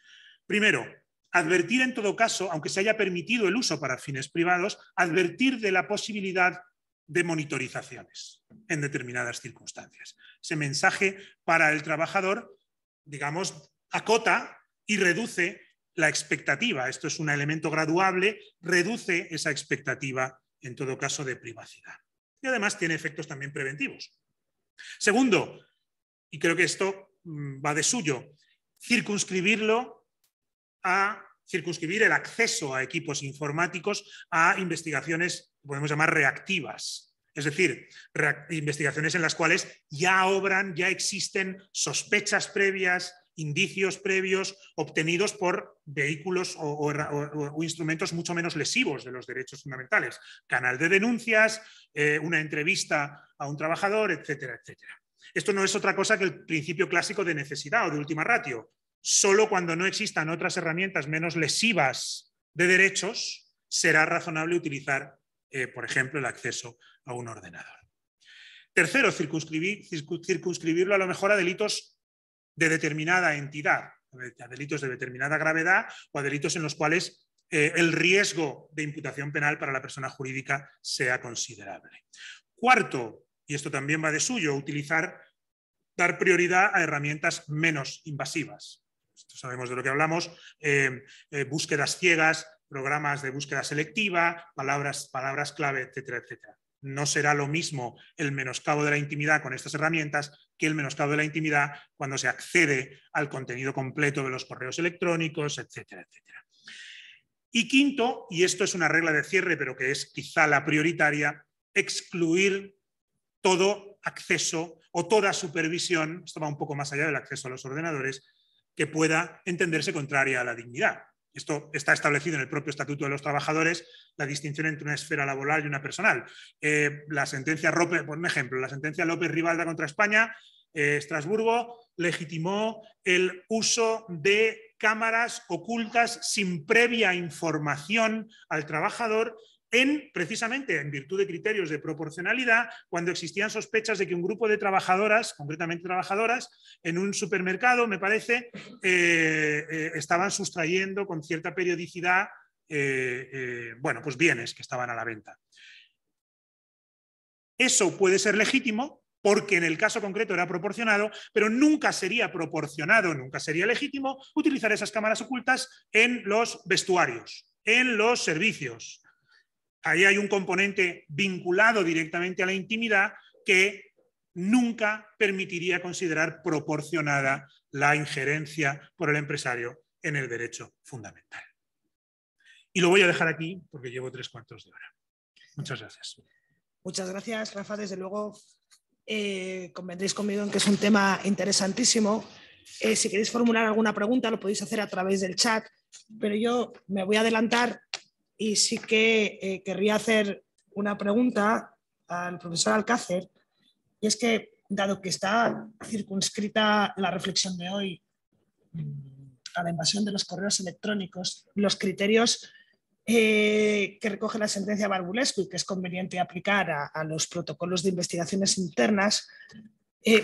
Primero, advertir en todo caso, aunque se haya permitido el uso para fines privados, advertir de la posibilidad de monitorizaciones en determinadas circunstancias. Ese mensaje para el trabajador, digamos, acota y reduce la expectativa. Esto es un elemento graduable, reduce esa expectativa en todo caso de privacidad. Y además tiene efectos también preventivos. Segundo, y creo que esto va de suyo, circunscribir el acceso a equipos informáticos a investigaciones, podemos llamar reactivas. Es decir, investigaciones en las cuales ya obran, ya existen sospechas previas, indicios previos obtenidos por vehículos o instrumentos mucho menos lesivos de los derechos fundamentales. Canal de denuncias, una entrevista a un trabajador, etcétera, etcétera. Esto no es otra cosa que el principio clásico de necesidad o de última ratio. Solo cuando no existan otras herramientas menos lesivas de derechos será razonable utilizar, por ejemplo, el acceso a un ordenador. Tercero, circunscribirlo a lo mejor a delitos de determinada entidad, a delitos de determinada gravedad o a delitos en los cuales el riesgo de imputación penal para la persona jurídica sea considerable. Cuarto, y esto también va de suyo, dar prioridad a herramientas menos invasivas. Esto sabemos de lo que hablamos, búsquedas ciegas, programas de búsqueda selectiva, palabras clave, etcétera, etcétera. No será lo mismo el menoscabo de la intimidad con estas herramientas que el menoscabo de la intimidad cuando se accede al contenido completo de los correos electrónicos, etcétera, etcétera. Y quinto, y esto es una regla de cierre, pero que es quizá la prioritaria, excluir todo acceso o toda supervisión, esto va un poco más allá del acceso a los ordenadores, que pueda entenderse contraria a la dignidad. Esto está establecido en el propio Estatuto de los Trabajadores, la distinción entre una esfera laboral y una personal. La sentencia Roper, por un ejemplo, la sentencia López-Rivalda contra España, Estrasburgo legitimó el uso de cámaras ocultas sin previa información al trabajador precisamente en virtud de criterios de proporcionalidad, cuando existían sospechas de que un grupo de trabajadoras, concretamente trabajadoras, en un supermercado, me parece, estaban sustrayendo con cierta periodicidad bueno, pues bienes que estaban a la venta. Eso puede ser legítimo porque en el caso concreto era proporcionado, pero nunca sería proporcionado, nunca sería legítimo utilizar esas cámaras ocultas en los vestuarios, en los servicios. Ahí hay un componente vinculado directamente a la intimidad que nunca permitiría considerar proporcionada la injerencia por el empresario en el derecho fundamental. Y lo voy a dejar aquí porque llevo 3/4 de hora. Muchas gracias. Muchas gracias, Rafa. Desde luego, convendréis conmigo en que es un tema interesantísimo. Si queréis formular alguna pregunta, lo podéis hacer a través del chat, pero yo me voy a adelantar y sí que querría hacer una pregunta al profesor Alcácer, y es que, dado que está circunscrita la reflexión de hoy a la invasión de los correos electrónicos, los criterios que recoge la sentencia Barbulescu y que es conveniente aplicar a los protocolos de investigaciones internas,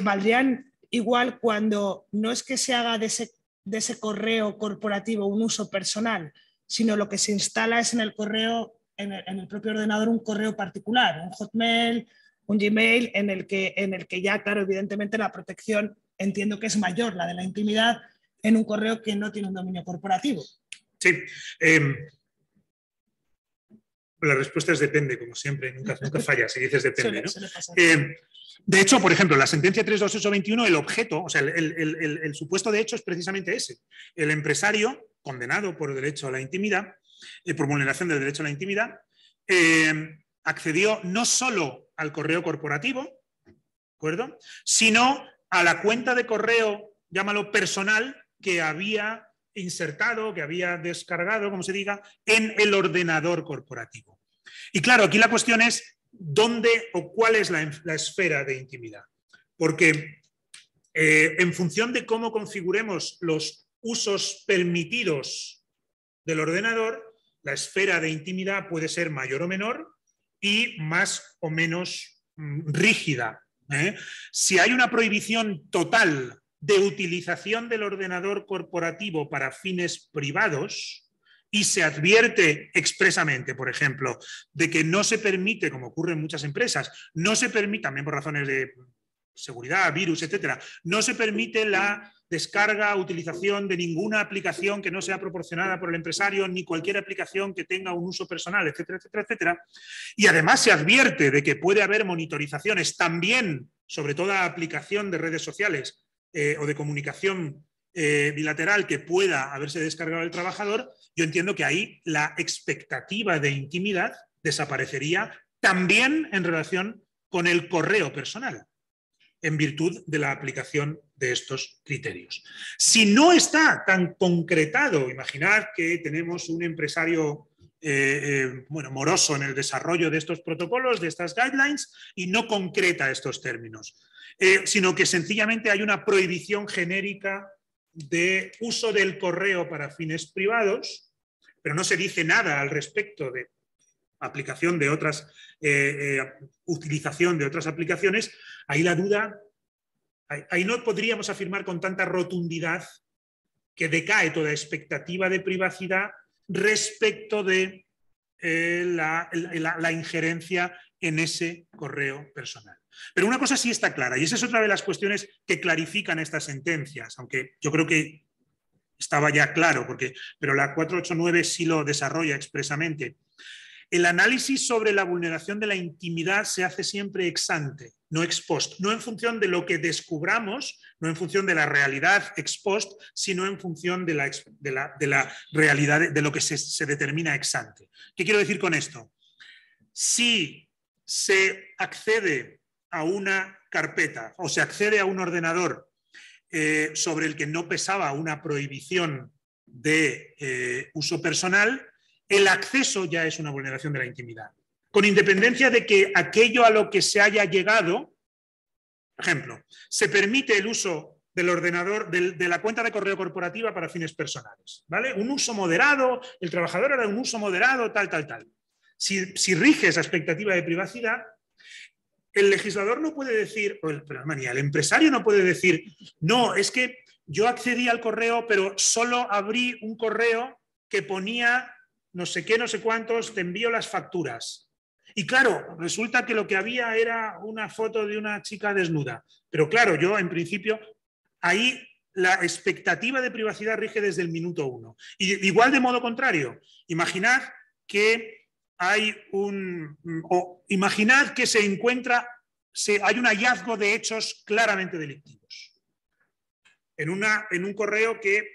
valdrían igual cuando no es que se haga de ese correo corporativo un uso personal, sino lo que se instala es en el correo, en el propio ordenador, un correo particular, un Hotmail, un Gmail, en el que ya, claro, evidentemente la protección entiendo que es mayor, la de la intimidad, en un correo que no tiene un dominio corporativo. Sí. La respuesta es depende, como siempre, nunca falla si dices depende, ¿no? De hecho, por ejemplo, la sentencia 32821, el objeto, o sea, el supuesto de hecho es precisamente ese. El empresario, condenado por derecho a la intimidad, por vulneración del derecho a la intimidad, accedió no solo al correo corporativo, ¿de acuerdo?, sino a la cuenta de correo, llámalo personal, que había insertado, que había descargado, como se diga, en el ordenador corporativo. Y claro, aquí la cuestión es dónde o cuál es la esfera de intimidad. Porque en función de cómo configuremos los usos permitidos del ordenador, la esfera de intimidad puede ser mayor o menor y más o menos rígida. Si hay una prohibición total de utilización del ordenador corporativo para fines privados y se advierte expresamente, por ejemplo, de que no se permite, como ocurre en muchas empresas, no se permite, también por razones de seguridad, virus, etcétera, no se permite la descarga, utilización de ninguna aplicación que no sea proporcionada por el empresario, ni cualquier aplicación que tenga un uso personal, etcétera, etcétera, etcétera. Y además se advierte de que puede haber monitorizaciones también sobre toda aplicación de redes sociales o de comunicación bilateral que pueda haberse descargado el trabajador. Yo entiendo que ahí la expectativa de intimidad desaparecería también en relación con el correo personal, en virtud de la aplicación de estos criterios. Si no está tan concretado, imaginad que tenemos un empresario bueno, moroso en el desarrollo de estos protocolos, de estas guidelines, y no concreta estos términos, sino que sencillamente hay una prohibición genérica de uso del correo para fines privados, pero no se dice nada al respecto de aplicación de otras, utilización de otras aplicaciones. Ahí la duda, ahí no podríamos afirmar con tanta rotundidad que decae toda expectativa de privacidad respecto de la injerencia en ese correo personal. Pero una cosa sí está clara, y esa es otra de las cuestiones que clarifican estas sentencias, aunque yo creo que estaba ya claro, pero la 489 sí lo desarrolla expresamente. El análisis sobre la vulneración de la intimidad se hace siempre ex ante, no ex post, no en función de lo que descubramos, no en función de la realidad ex post, sino en función de la realidad, de lo que se determina ex ante. ¿Qué quiero decir con esto? Si se accede a una carpeta o se accede a un ordenador sobre el que no pesaba una prohibición de uso personal, el acceso ya es una vulneración de la intimidad. Con independencia de que aquello a lo que se haya llegado, por ejemplo, se permite el uso del ordenador, de la cuenta de correo corporativa para fines personales, ¿vale? Un uso moderado, el trabajador hará un uso moderado, tal. Si rige esa expectativa de privacidad, el legislador no puede decir, el empresario no puede decir, no, es que yo accedí al correo, pero solo abrí un correo que ponía no sé qué, no sé cuántos, te envío las facturas. Y claro, resulta que lo que había era una foto de una chica desnuda. Pero claro, yo en principio, ahí la expectativa de privacidad rige desde el minuto 1. Y igual de modo contrario, imaginad que imaginad que hay un hallazgo de hechos claramente delictivos en un correo que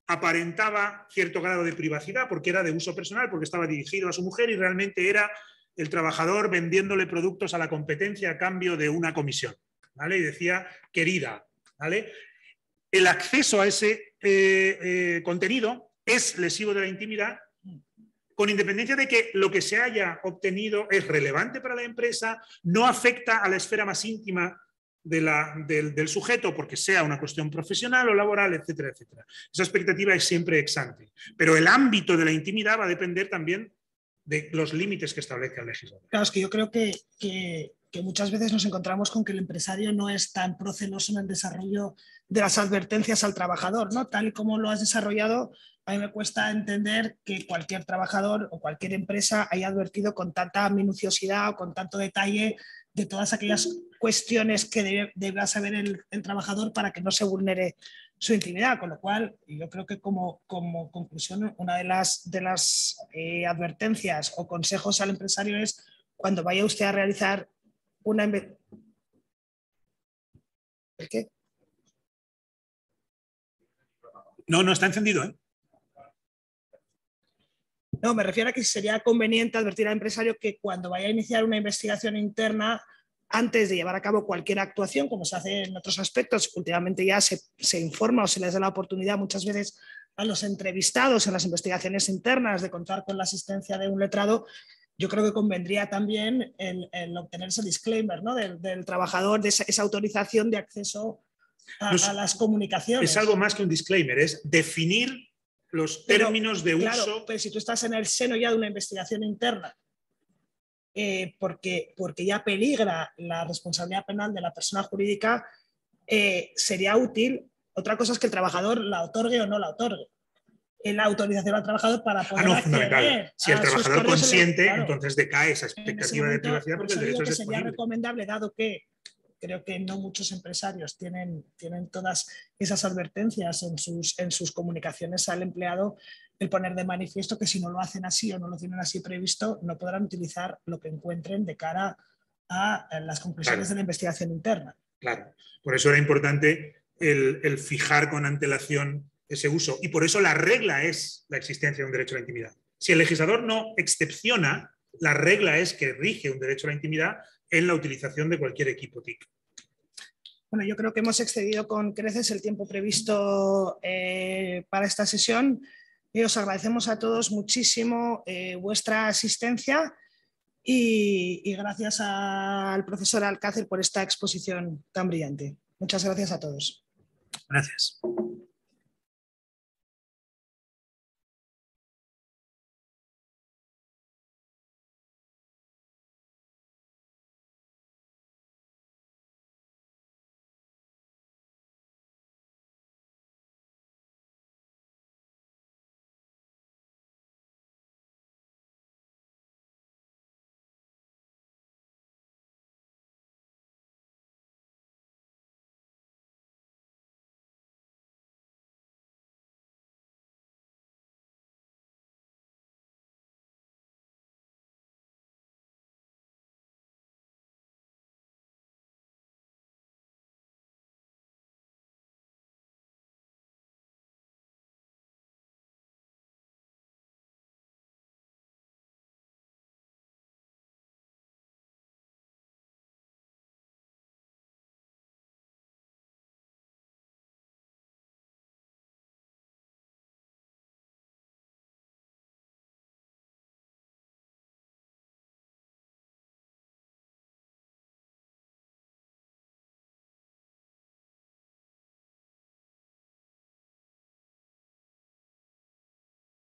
aparentaba cierto grado de privacidad porque era de uso personal, porque estaba dirigido a su mujer y realmente era el trabajador vendiéndole productos a la competencia a cambio de una comisión, ¿vale? Y decía, querida, ¿vale? El acceso a ese contenido es lesivo de la intimidad, con independencia de que lo que se haya obtenido es relevante para la empresa, no afecta a la esfera más íntima del sujeto porque sea una cuestión profesional o laboral, etcétera, etcétera. Esa expectativa es siempre ex ante. Pero el ámbito de la intimidad va a depender también de los límites que establezca el legislador. Claro, es que yo creo que muchas veces nos encontramos con que el empresario no es tan proceloso en el desarrollo de las advertencias al trabajador, ¿no? Tal y como lo has desarrollado, a mí me cuesta entender que cualquier trabajador o cualquier empresa haya advertido con tanta minuciosidad o con tanto detalle de todas aquellas cuestiones que debe saber el trabajador para que no se vulnere su intimidad, con lo cual yo creo que como conclusión una de las advertencias o consejos al empresario es cuando vaya usted a realizar una investigación. ¿El qué? No está encendido, ¿eh? No, me refiero a que sería conveniente advertir al empresario que cuando vaya a iniciar una investigación interna, antes de llevar a cabo cualquier actuación, como se hace en otros aspectos, últimamente ya se informa o se les da la oportunidad muchas veces a los entrevistados en las investigaciones internas de contar con la asistencia de un letrado. Yo creo que convendría también el obtener ese disclaimer, ¿no? del trabajador, de esa autorización de acceso a las comunicaciones. Es algo más que un disclaimer, es definir los términos de claro, uso. Pero si tú estás en el seno ya de una investigación interna, porque ya peligra la responsabilidad penal de la persona jurídica, sería útil. Otra cosa es que el trabajador la otorgue o no la otorgue. La autorización al trabajador para poder acceder. Si el trabajador consiente, claro, entonces decae esa expectativa de privacidad porque el derecho es disponible. Sería recomendable, dado que creo que no muchos empresarios tienen todas esas advertencias en sus comunicaciones al empleado, el poner de manifiesto que si no lo hacen así o no lo tienen así previsto, no podrán utilizar lo que encuentren de cara a las conclusiones de la investigación interna. Claro, por eso era importante el fijar con antelación ese uso. Y por eso la regla es la existencia de un derecho a la intimidad. Si el legislador no excepciona, la regla es que rige un derecho a la intimidad en la utilización de cualquier equipo TIC. Bueno, yo creo que hemos excedido con creces el tiempo previsto para esta sesión. Os agradecemos a todos muchísimo vuestra asistencia y gracias al profesor Alcácer por esta exposición tan brillante. Muchas gracias a todos. Gracias.